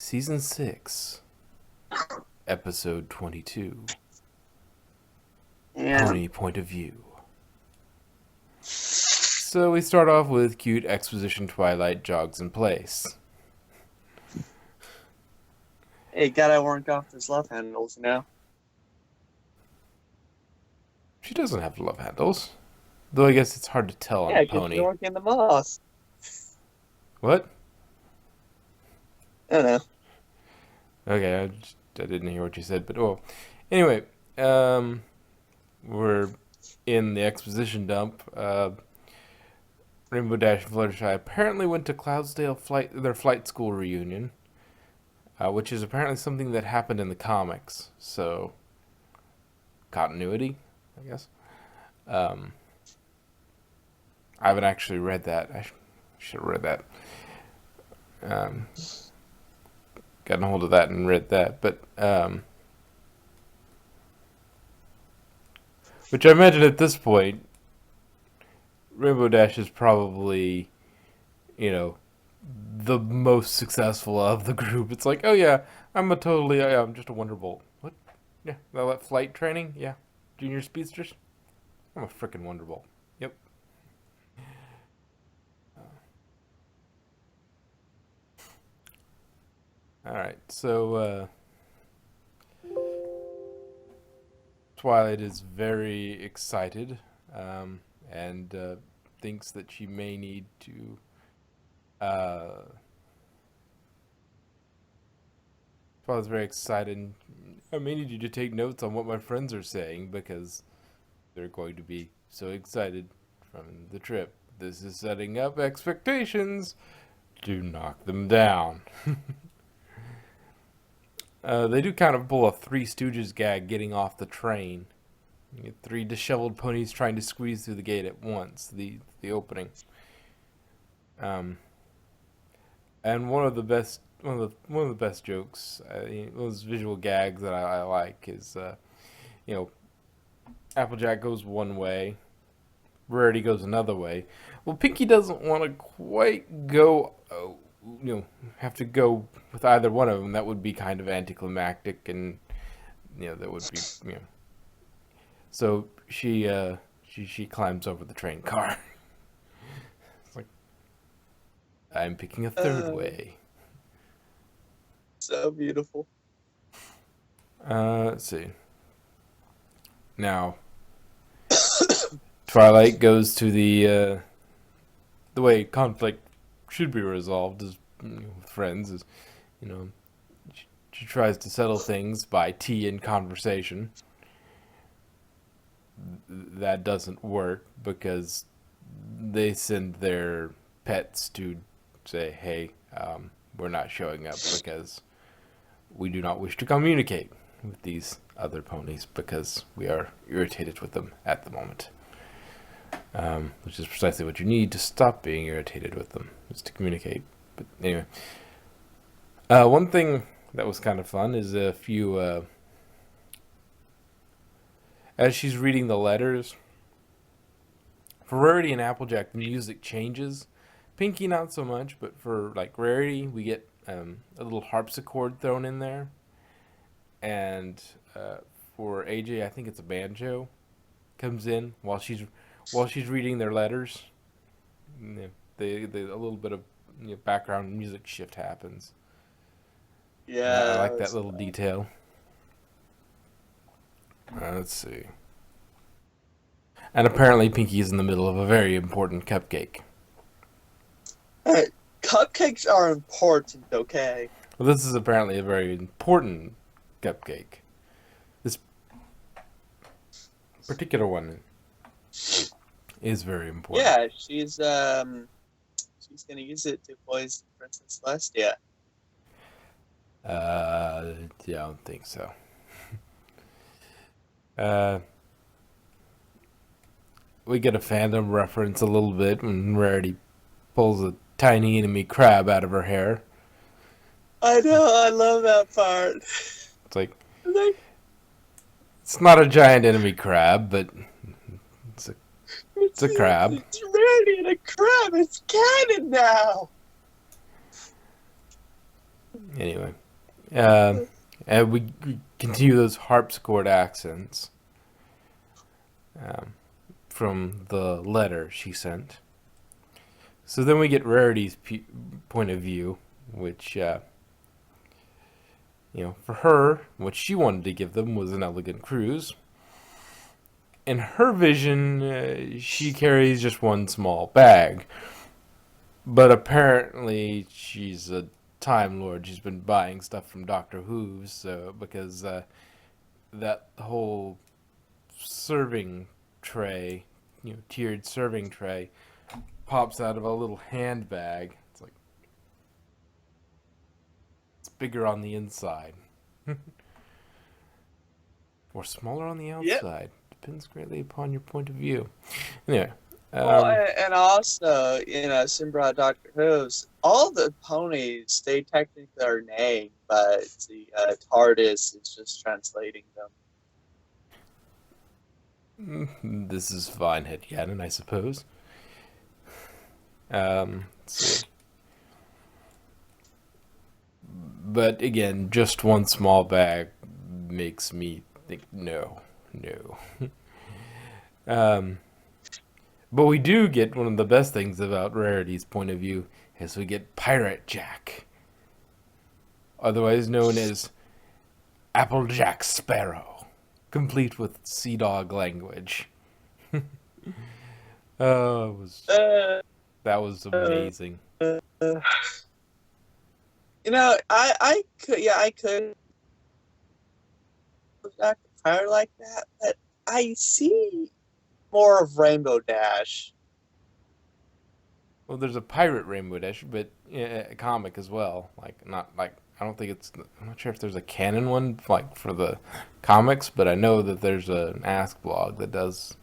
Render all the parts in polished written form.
Season 6, Episode 22, Yeah. Pony Point of View. So we start off with cute exposition Twilight jogs in place. Hey, gotta work off his love handles. She doesn't have love handles, though I guess it's hard to tell on a Yeah, because she's pony. working the most. What? I don't know. Okay, I didn't hear what you said, but oh. Anyway, we're in the exposition dump. Rainbow Dash and Fluttershy apparently went to Cloudsdale their flight school reunion, which is apparently something that happened in the comics. So, continuity, I guess. Um, I haven't actually read that. I should have read that. Gotten a hold of that and read that, but which I imagine at this point, Rainbow Dash is probably, the most successful of the group. It's like, oh yeah, I'm just a Wonderbolt. What? Yeah, that flight training? Yeah, junior speedsters. I'm a freaking Wonderbolt. Yep. All right, so Twilight is very excited, and thinks that she may need to. Twilight's very excited. I may need you to take notes on what my friends are saying because they're going to be so excited from the trip. This is setting up expectations to knock them down. They do kind of pull a Three Stooges gag getting off the train. You get three disheveled ponies trying to squeeze through the gate at once. The opening. And one of the best jokes, those visual gags that I like is, you know, Applejack goes one way, Rarity goes another way. Well, Pinky doesn't want to quite go, have to go with either one of them. That would be kind of anticlimactic, and that would be, So she climbs over the train car. It's like I'm picking a third Uh, way. so beautiful. Let's see. Now, Twilight goes to the way conflict should be resolved is with friends is, you know, she tries to settle things by tea and conversation. That doesn't work because they send their pets to say, "Hey, we're not showing up because we do not wish to communicate with these other ponies because we are irritated with them at the moment." Which is precisely what you need to stop being irritated with them, is to communicate. But anyway, one thing that was kind of fun is as she's reading the letters, for Rarity and Applejack, the music changes. Pinky not so much, but for like Rarity, we get a little harpsichord thrown in there, and for AJ, I think it's a banjo comes in while she's reading their letters. A little bit of background music shift happens. I like that Yes. little detail. Let's see. And apparently, Pinky is in the middle of a very important cupcake. Hey, cupcakes are important, okay? Well, this is apparently a very important cupcake. This particular one is very important. Yeah, she's gonna use it to poison Princess Celestia. Yeah, I don't think so. Uh, we get a fandom reference a little bit when Rarity pulls a tiny enemy crab out of her hair. I know, I love that part. It's like, Like, it's not a giant enemy crab, but it's a crab. it's Rarity and a crab. It's canon now. Anyway, and we continue those harpsichord accents from the letter she sent. So then we get Rarity's point of view, which, for her, what she wanted to give them was an elegant cruise. In her vision, she carries just one small bag. But apparently, she's a Time Lord. She's been buying stuff from Doctor Who's, so because that whole serving tray, tiered serving tray, pops out of a little handbag. It's bigger on the inside, or smaller on the Yep. outside. Depends greatly upon your point of view. Anyway. Well, and also, Simbra Doctor Who's, all the ponies, they technically are named, but the TARDIS is just translating them. This is Vinehead Ganon, I suppose. Let's see. But again, just one small bag makes me think no. But we do get one of the best things about Rarity's point of view is we get Pirate Jack, otherwise known as Applejack Sparrow, complete with Sea Dog language. That was amazing. I could act a pirate like that, but I see more of Rainbow Dash. Well, there's a pirate Rainbow Dash, but a comic as well. I don't think I'm not sure if there's a canon one for the comics, but I know that there's an Ask blog that does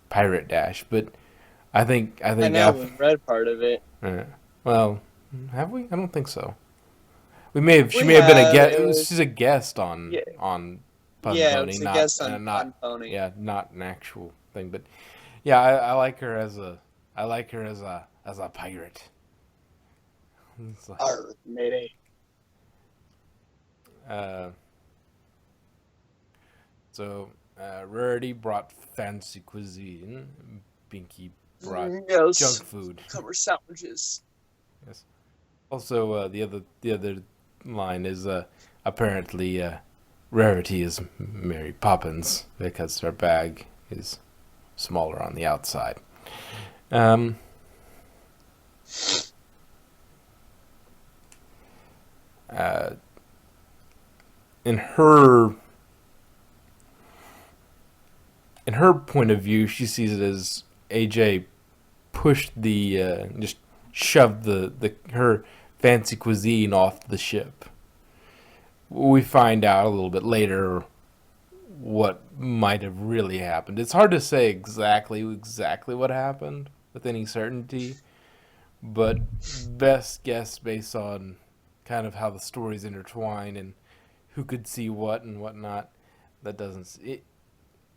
Pirate Dash. But I know we read part of it. Well, have we? I don't think so. She may have been a guest. She's a guest on Pun Pony, it's a guest on Pun Pony. Yeah, not an actual thing, but yeah, I like her as a pirate. Arr, mayday. So Rarity brought fancy cuisine. Binky brought junk food. Summer sandwiches. Yes. Also, the other line is apparently Rarity is Mary Poppins because her bag is smaller on the outside. In her point of view, she sees it as AJ pushed just shoved her fancy cuisine off the ship. We find out a little bit later what might have really happened. It's hard to say exactly what happened with any certainty, but best guess based on kind of how the stories intertwine and who could see what and whatnot. That doesn't.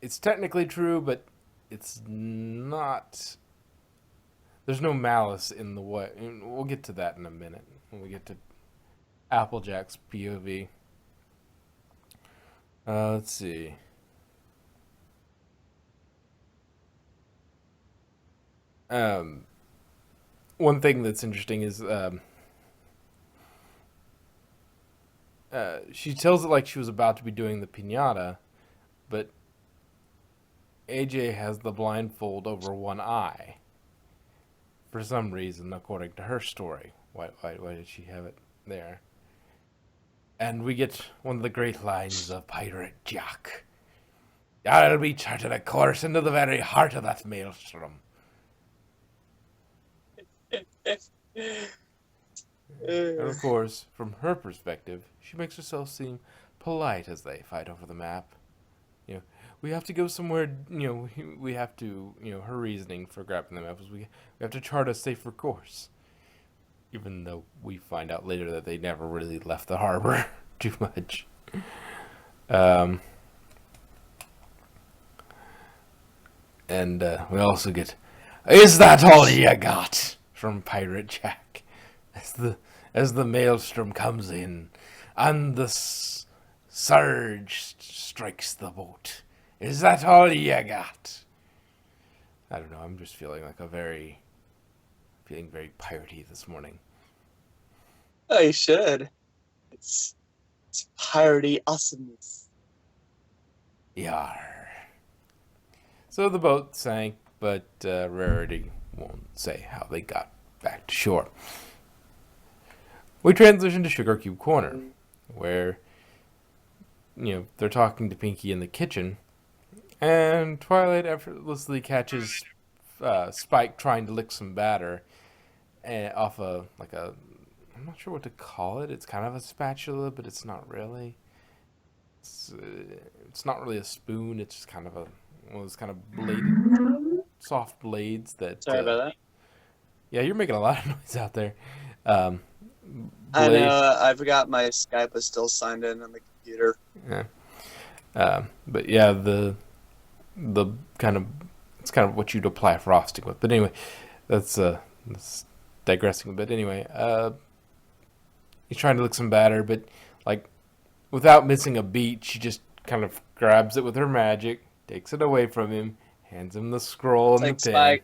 It's technically true, but it's not. There's no malice in the way. We'll get to that in a minute when we get to Applejack's POV. Let's see. One thing that's interesting is she tells it like she was about to be doing the piñata, but AJ has the blindfold over one eye. For some reason, according to her story. Why did she have it there? And we get one of the great lines of Pirate Jack. I'll be charted a course into the very heart of that maelstrom. And of course, from her perspective, she makes herself seem polite as they fight over the map. We have to go somewhere, we have to, her reasoning for grabbing the map is we have to chart a safer course. Even though we find out later that they never really left the harbor too much. And we also get, "Is that all you got?" from Pirate Jack. as the maelstrom comes in and the surge strikes the boat. Is that all you got? I don't know. I'm just feeling like feeling very piratey this morning. Oh, you should. It's it's piratey awesomeness. Yar. So the boat sank, but Rarity won't say how they got back to shore. We transition to Sugar Cube Corner, where they're talking to Pinky in the kitchen, and Twilight effortlessly catches Spike trying to lick some batter off a I'm not sure what to call it. It's kind of a spatula, but it's not really. It's not really a spoon. It's just kind of one of those kind of soft blades that. Sorry about that. Yeah, you're making a lot of noise out there. Um, I know. I forgot my Skype was still signed in on the computer. Yeah. But yeah, the kind of it's kind of what you'd apply frosting with. But anyway, that's digressing a bit. Anyway, he's trying to lick some batter, but like without missing a beat, she just kind of grabs it with her magic, takes it away from him, hands him the scroll and the pen.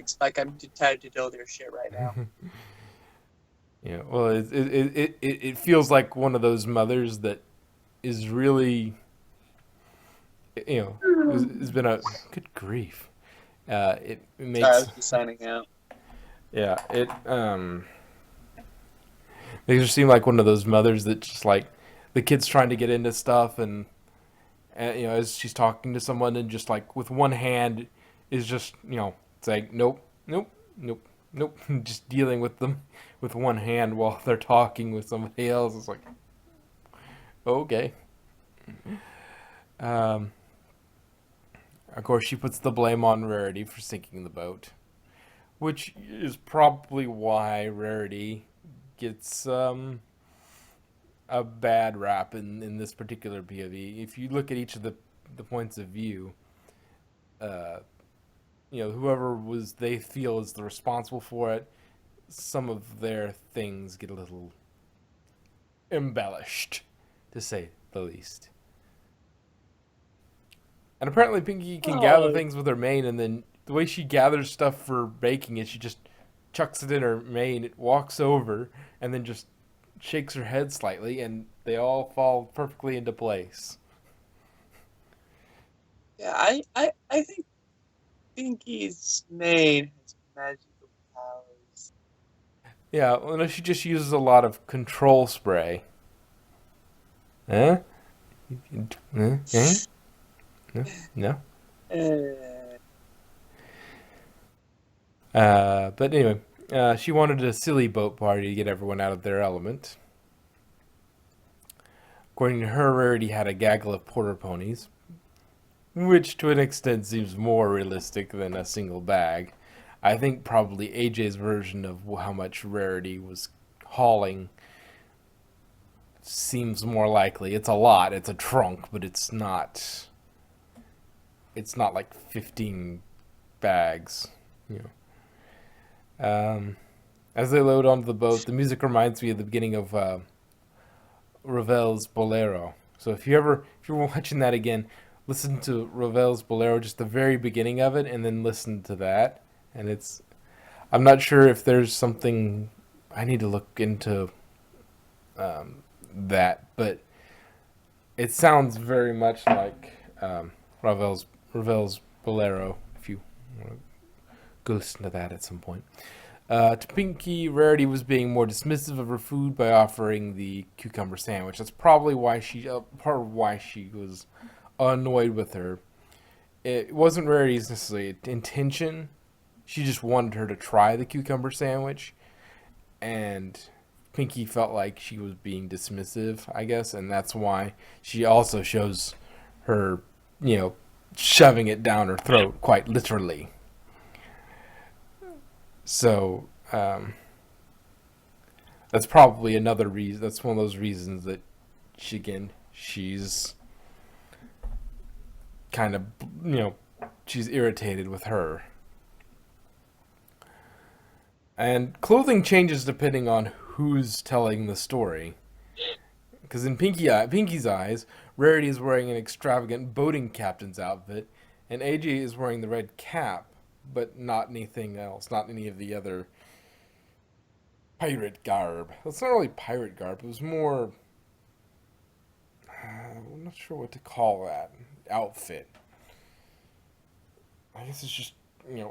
Spike, I'm too tired to deal with your shit right now. Yeah, well, it feels like one of those mothers that is really, has been a good grief. It makes. Sorry, I was just signing out. Yeah, it makes her seem like one of those mothers that just like the kid's trying to get into stuff and as she's talking to someone and just like with one hand is just saying nope, nope, nope, nope, just dealing with them with one hand while they're talking with somebody else. It's like okay. Of course, she puts the blame on Rarity for sinking the boat, which is probably why Rarity gets a bad rap in this particular POV. If you look at each of the points of view, whoever they feel is the responsible for it, some of their things get a little embellished, to say the least. And apparently Pinky can gather things with her mane, and then the way she gathers stuff for baking is she just chucks it in her mane, it walks over, and then just shakes her head slightly, and they all fall perfectly into place. Yeah, I think Pinky's mane has magical powers. Yeah, well, no, she just uses a lot of control spray. Huh? Huh? No? No? But anyway, she wanted a silly boat party to get everyone out of their element. According to her, Rarity had a gaggle of porter ponies, which to an extent seems more realistic than a single bag. I think probably AJ's version of how much Rarity was hauling seems more likely. It's a lot. It's a trunk, but it's not like 15 bags. As they load onto the boat, the music reminds me of the beginning of Ravel's Bolero. So if you're watching that again, listen to Ravel's Bolero, just the very beginning of it, and then listen to that. And I'm not sure if there's something I need to look into that, but it sounds very much like Ravel's Bolero. If you want to go listen to that at some point. To Pinky, Rarity was being more dismissive of her food by offering the cucumber sandwich. That's probably why part of why she was annoyed with her. It wasn't Rarity's necessarily intention. She just wanted her to try the cucumber sandwich, and Pinky felt like she was being dismissive, I guess, and that's why she also shows her, shoving it down her throat, quite literally. So, that's probably another reason. That's one of those reasons that she's kind of, she's irritated with her. And clothing changes depending on who's telling the story. Because in Pinky's eyes, Rarity is wearing an extravagant boating captain's outfit, and AJ is wearing the red cap, but not anything else, not any of the other pirate garb. It's not really pirate garb. It was more. I'm not sure what to call that outfit. I guess it's just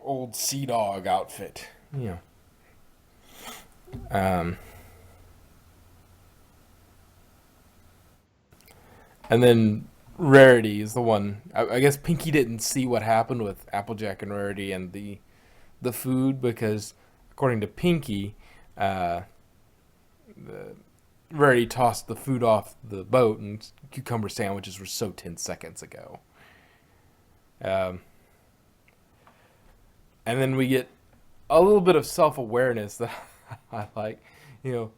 old sea dog outfit. Um, and then Rarity is the one. I guess Pinky didn't see what happened with Applejack and Rarity and the food because, according to Pinky, uh, the Rarity tossed the food off the boat, and cucumber sandwiches were so 10 seconds ago. Um, and then we get a little bit of self awareness that I like. You know,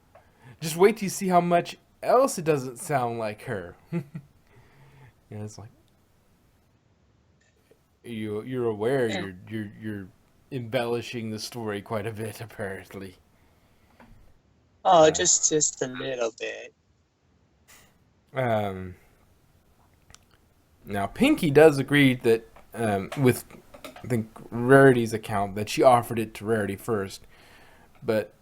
just wait till you see how much else it doesn't sound like her. It's like you're aware you're embellishing the story quite a bit apparently. Oh, just a little bit. Um, Now Pinky does agree that with I think Rarity's account that she offered it to Rarity first, but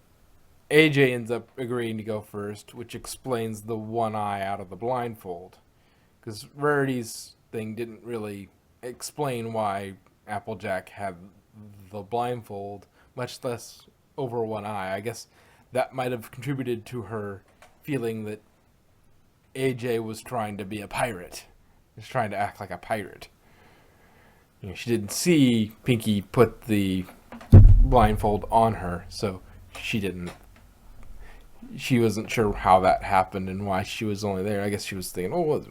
AJ ends up agreeing to go first, which explains the one eye out of the blindfold. Because Rarity's thing didn't really explain why Applejack had the blindfold, much less over one eye. I guess that might have contributed to her feeling that AJ was trying to be a pirate. Was trying to act like a pirate. She didn't see Pinky put the blindfold on her, so she didn't. She wasn't sure how that happened and why she was only there. I guess she was thinking, oh,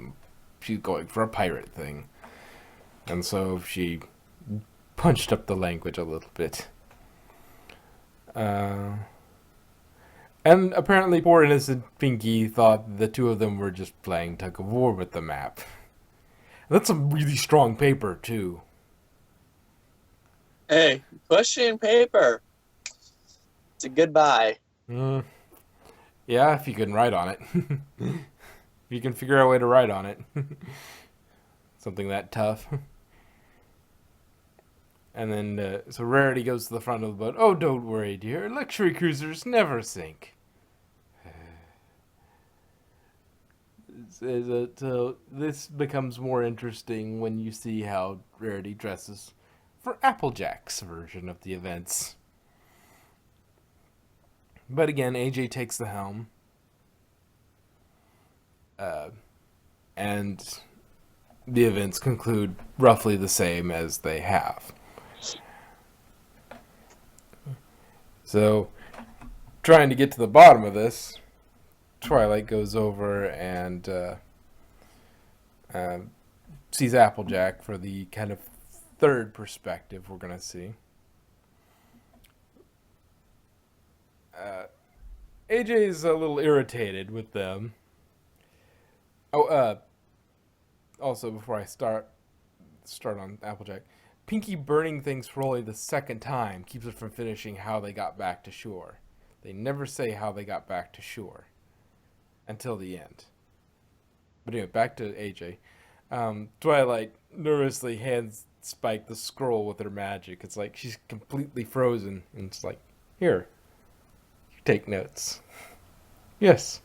she's going for a pirate thing. And so she punched up the language a little bit. And apparently poor innocent Pinky thought the two of them were just playing tug of war with the map. That's some really strong paper, too. Hey, pushing paper. It's a goodbye. Yeah, if you can write on it. If you can figure out a way to write on it. Something that tough. And then, so Rarity goes to the front of the boat. Oh, don't worry, dear. Luxury cruisers never sink. So this becomes more interesting when you see how Rarity dresses for Applejack's version of the events. But again, AJ takes the helm. And the events conclude roughly the same as they have. So, trying to get to the bottom of this, Twilight goes over and sees Applejack for the kind of third perspective we're going to see. AJ's a little irritated with them. Also, before I start on Applejack, Pinky burning things for only the second time keeps it from finishing how they got back to shore. They never say how they got back to shore until the end. But anyway, back to AJ. Twilight nervously hands Spike the scroll with her magic. It's like she's completely frozen, and it's like, here, you take notes. Yes.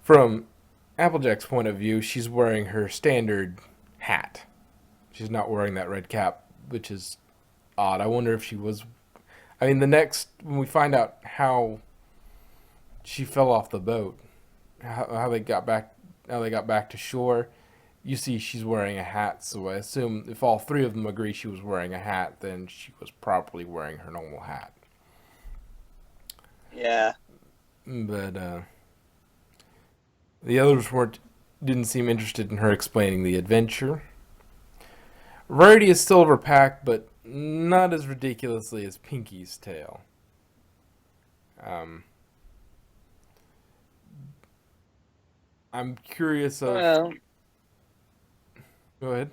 From Applejack's point of view, she's wearing her standard hat. She's not wearing that red cap, which is odd. I wonder if she was. I mean, when we find out how she fell off the boat, how they got back to shore, you see she's wearing a hat. So I assume if all three of them agree she was wearing a hat, then she was probably wearing her normal hat. Yeah. But the others didn't seem interested in her explaining the adventure. Rarity is silver pack, but not as ridiculously as Pinky's tale. I'm curious of. Well, Go ahead.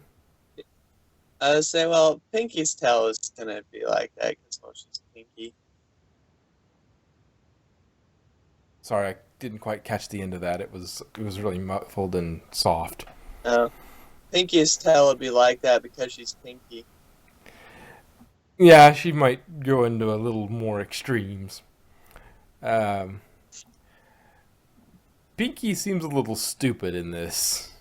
I would say, well, Pinky's tail is gonna be like that because well, she's Pinky. Sorry, I didn't quite catch the end of that. It was really muffled and soft. Uh, Pinky's tail would be like that because she's Pinky. Yeah, she might go into a little more extremes. Um, Pinky seems a little stupid in this.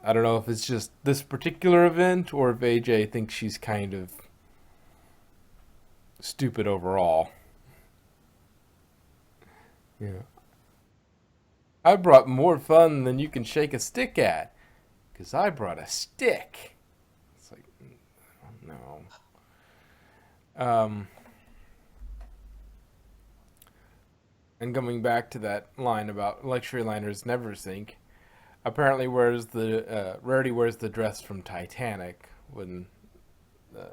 I don't know if it's just this particular event or if AJ thinks she's kind of stupid overall. Yeah. I brought more fun than you can shake a stick at, 'cause I brought a stick. It's like, no. Um, and coming back to that line about luxury liners never sink, apparently Rarity wears the dress from Titanic when uh,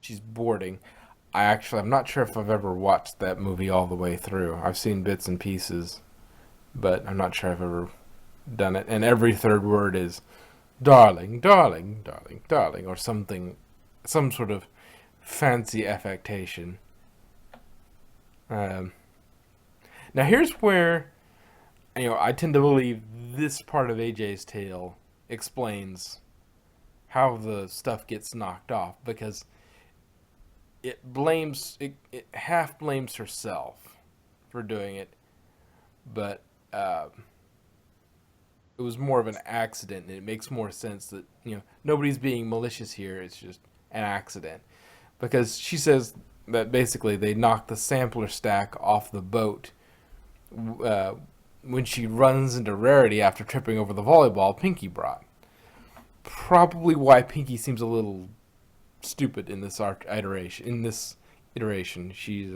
she's boarding. I'm not sure if I've ever watched that movie all the way through. I've seen bits and pieces, but I'm not sure I've ever done it. And every third word is darling, darling, darling, darling, or something, some sort of fancy affectation. Um, Now here's where I tend to believe this part of AJ's tale explains how the stuff gets knocked off because it half blames herself for doing it, but it was more of an accident, and it makes more sense that nobody's being malicious here. It's just an accident because she says that basically they knocked the sampler stack off the boat uh, when she runs into Rarity after tripping over the volleyball Pinky brought. Probably why Pinky seems a little stupid in this iteration. She's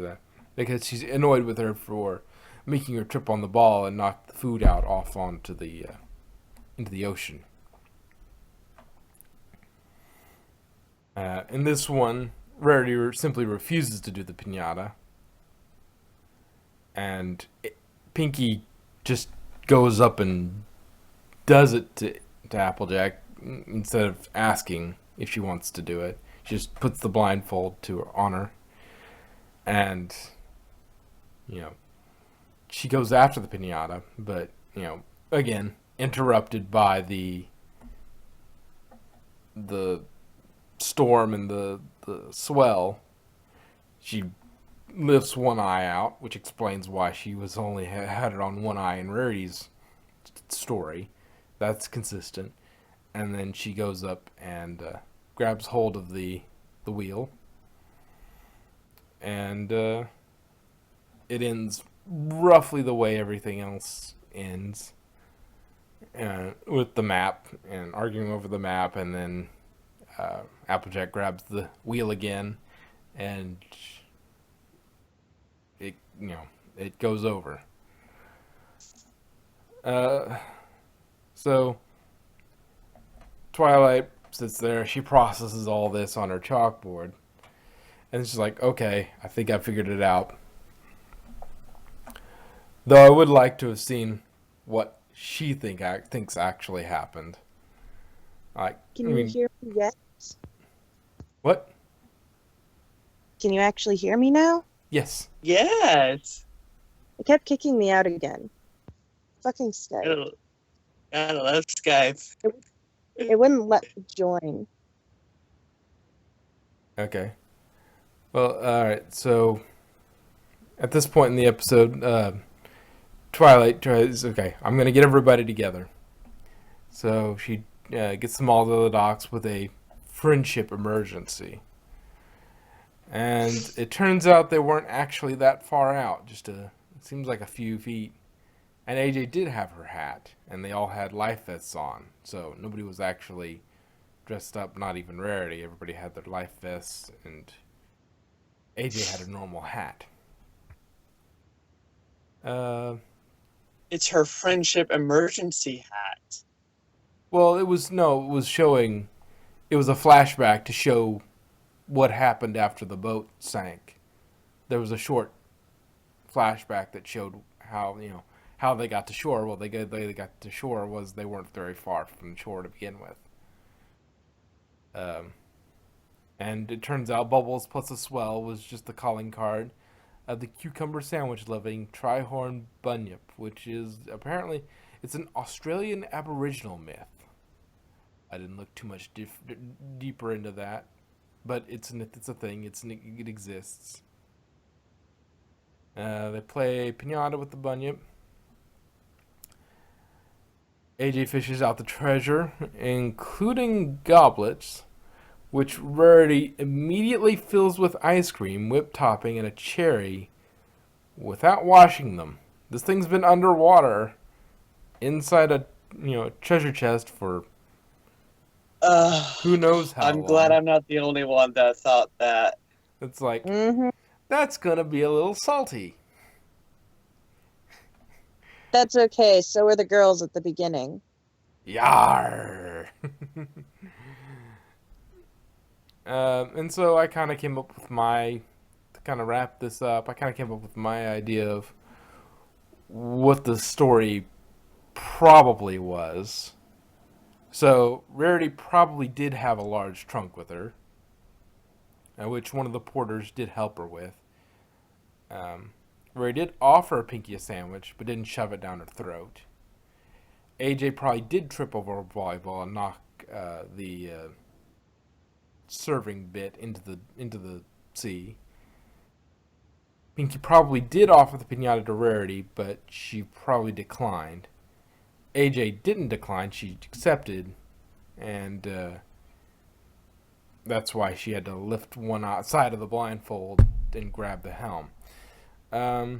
because she's annoyed with her for making her trip on the ball and knock the food out off onto the into the ocean. In this one, Rarity simply refuses to do the pinata, and Pinky just goes up and does it to Applejack instead of asking if she wants to do it. She just puts the blindfold to her on her, and you know she goes after the pinata, but again interrupted by the storm and the swell. She lifts one eye out, which explains why she was only had it on one eye in Rarity's story. That's consistent. And then she goes up and grabs hold of the wheel, and it ends roughly the way everything else ends, with the map and arguing over the map, and then Applejack grabs the wheel again, and it goes over. So Twilight sits there. She processes all this on her chalkboard, and she's like, "Okay, I think I figured it out." Though I would like to have seen what she thinks actually happened. Like, I Can you mean, hear me yet? what? Can you actually hear me now? Yes. Yes. It kept kicking me out again. Fucking Skype. Gotta love Skype. It wouldn't let me join. Okay. Well, all right. So at this point in the episode, Twilight tries. Okay, I'm gonna get everybody together. So she gets them all to the docks with a friendship emergency. And it turns out they weren't actually that far out. It seems like a few feet. And AJ did have her hat, and they all had life vests on. So nobody was actually dressed up, not even Rarity. Everybody had their life vests, and AJ had a normal hat. It's her friendship emergency hat. Well, it was showing. It was a flashback to show what happened after the boat sank. There was a short flashback that showed how they got to shore. Well, they got to shore was they weren't very far from shore to begin with. And it turns out Bubbles plus a swell was just the calling card of the cucumber sandwich loving Trihorn Bunyip, which is apparently it's an Australian Aboriginal myth. I didn't look too much deeper into that, but it's a thing. It exists. They play pinata with the bunyip. AJ fishes out the treasure, including goblets, which Rarity immediately fills with ice cream, whipped topping, and a cherry without washing them. This thing's been underwater inside a treasure chest for who knows how I'm glad long. I'm not the only one that thought that. It's like, Mm-hmm. that's gonna be a little salty. That's okay. So were the girls at the beginning. Yar. And so I kind of came up with to kind of wrap this up, I kind of came up with my idea of what the story probably was. So Rarity probably did have a large trunk with her, which one of the porters did help her with. Where he did offer Pinky a sandwich, but didn't shove it down her throat. AJ probably did trip over a volleyball and knock the serving bit into the sea. Pinky probably did offer the pinata to Rarity, but she probably declined. AJ didn't decline; she accepted, and that's why she had to lift one outside of the blindfold and grab the helm. They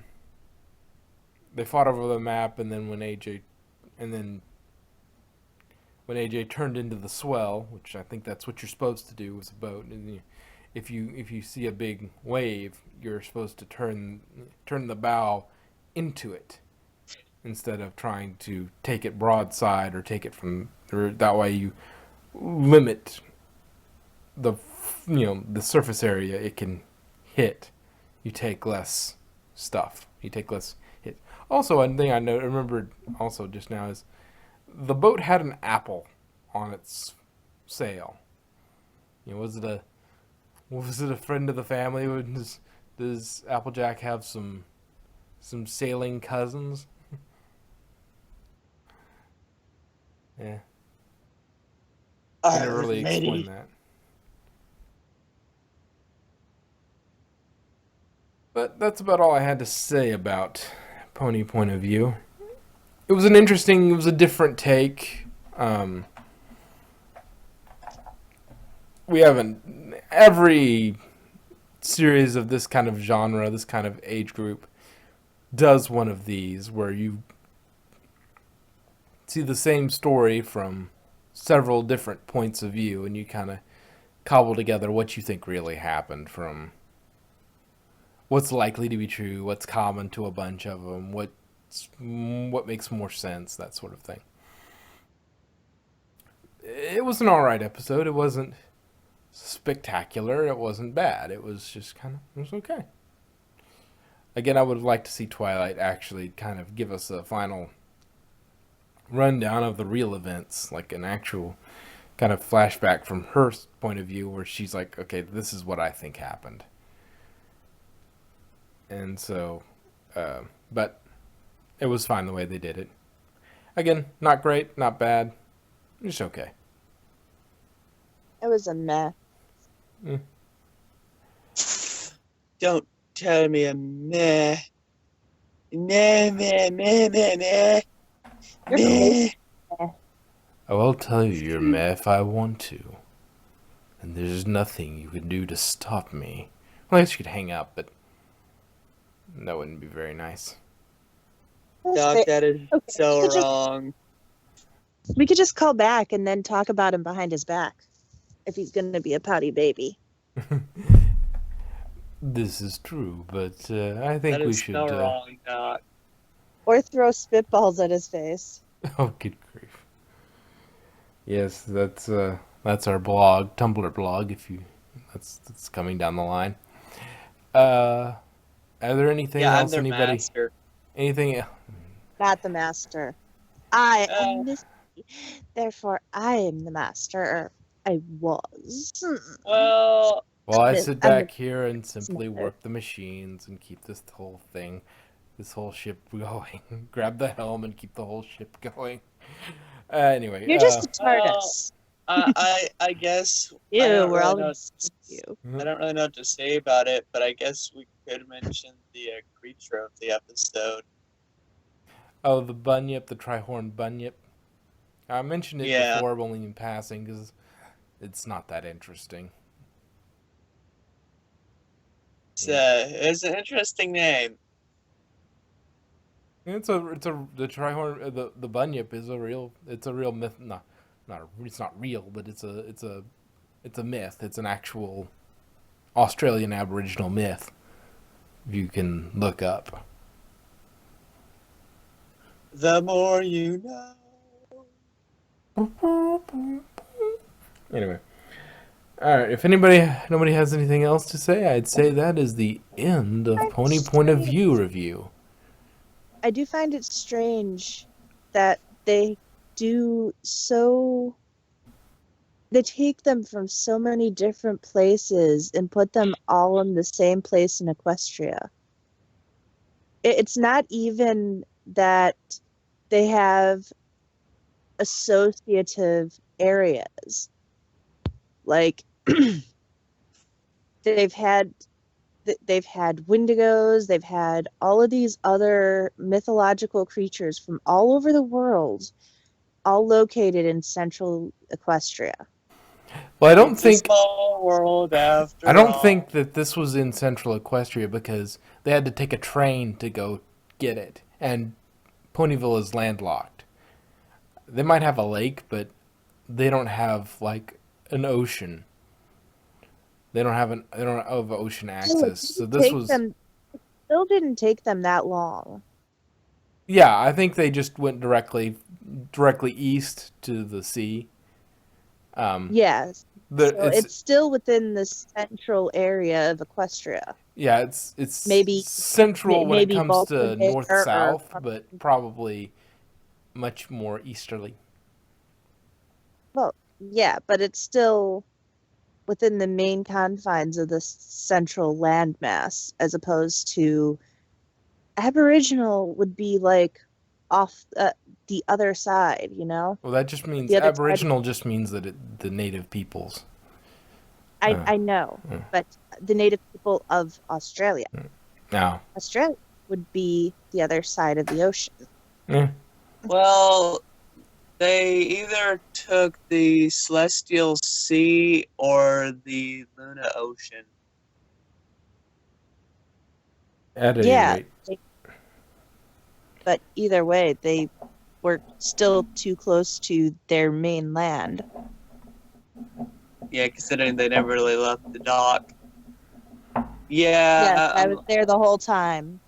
fought over the map, and then when AJ turned into the swell, which I think that's what you're supposed to do with a boat, and if you see a big wave, you're supposed to turn the bow into it instead of trying to take it broadside or take it from. Or that way you limit the surface area it can hit. You take less stuff. You take less hit. Also, one thing I remembered also just now is the boat had an apple on its sail. Was it a friend of the family? Does Applejack have some sailing cousins? Yeah. I never really explained that. But that's about all I had to say about Pony Point of View. It was a different take. We haven't, every series of this kind of genre, this kind of age group, does one of these where you see the same story from several different points of view, and you kind of cobble together what you think really happened from what's likely to be true, what's common to a bunch of them, what makes more sense, that sort of thing. It was an alright episode. It wasn't spectacular. It wasn't bad. It was just it was okay. Again, I would have liked to see Twilight actually kind of give us a final rundown of the real events, like an actual kind of flashback from her point of view where she's like, okay, this is what I think happened. And so, but it was fine the way they did it. Again, not great, not bad, just okay. It was a mess. Don't tell me a meh. Meh, meh, meh, meh, meh. Your Meh. face. I will tell you you're meh if I want to. And there's nothing you can do to stop me. Well, I guess you could hang up, but that wouldn't be very nice. Doc, that is Okay, so we could just- wrong. We could just call back and then talk about him behind his back if he's going to be a pouty baby. This is true, but I think That we is should... so wrong, Doc. Or throw spitballs at his face. Oh, good grief. Yes, that's our blog, Tumblr blog, that's coming down the line. Are there anything Yeah, I'm else, their anybody? master. Anything? not the master. I Uh, am Misty. Therefore, I am the master. Or I was. well, Well, I the- sit I'm the back here and simply master. work the machines and keep this whole thing, this whole ship going. Grab the helm and keep the whole ship going. Anyway, You're just a well, TARDIS. I guess I Ew, don't we're really all know. gonna stick you. I don't really know what to say about it, but I guess we could mention the creature of the episode. oh, the bunyip, the trihorn bunyip. I mentioned it Yeah. before, but only in passing because it's not that interesting. It's an interesting name. The trihorn, the bunyip is a real, it's a real myth. No, it's not real, but it's a myth. It's an actual Australian Aboriginal myth. You can look up. The more you know. Anyway, all right. If nobody has anything else to say, I'd say that is the end of Pony Point of View review. I do find it strange that they do so. They take them from so many different places and put them all in the same place in Equestria. It's not even that they have associative areas. Like they've had Wendigos, they've had all of these other mythological creatures from all over the world, all located in central Equestria. Well, I don't It's think a small world after I don't all. think that this was in Central Equestria because they had to take a train to go get it, and Ponyville is landlocked. They might have a lake, but they don't have like an ocean. They don't have ocean access. So this was It still didn't take them that long. yeah. I think they just went directly east to the sea. Yes. The, So it's still within the central area of Equestria. Yeah, it's Maybe- central when it maybe comes to Baltimore or- north-south, but probably much more easterly. Yeah, but it's still within the main confines of the central landmass, as opposed to Aboriginal would be like off the other side, you know? Well, that just means The other side- Aboriginal just means that the native peoples. I know, Mm. but the native people of Australia. Now, Australia would be the other side of the ocean. Well, they either took the Celestial Sea or the Luna Ocean. at any Yeah. rate, But either way, they were still too close to their main land. Yeah, considering they never really left the dock. Yes, I I'm, was there the whole time.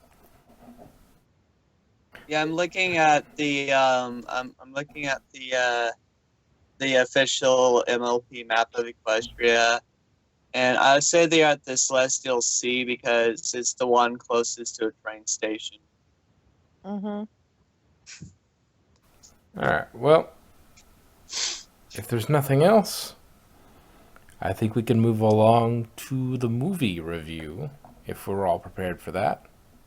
I'm looking at the I'm looking at the official MLP map of Equestria, and I would say they are at the Celestial Sea because it's the one closest to a train station. Mm-hmm. all right. Well, if there's nothing else, I think we can move along to the movie review if we're all prepared for that.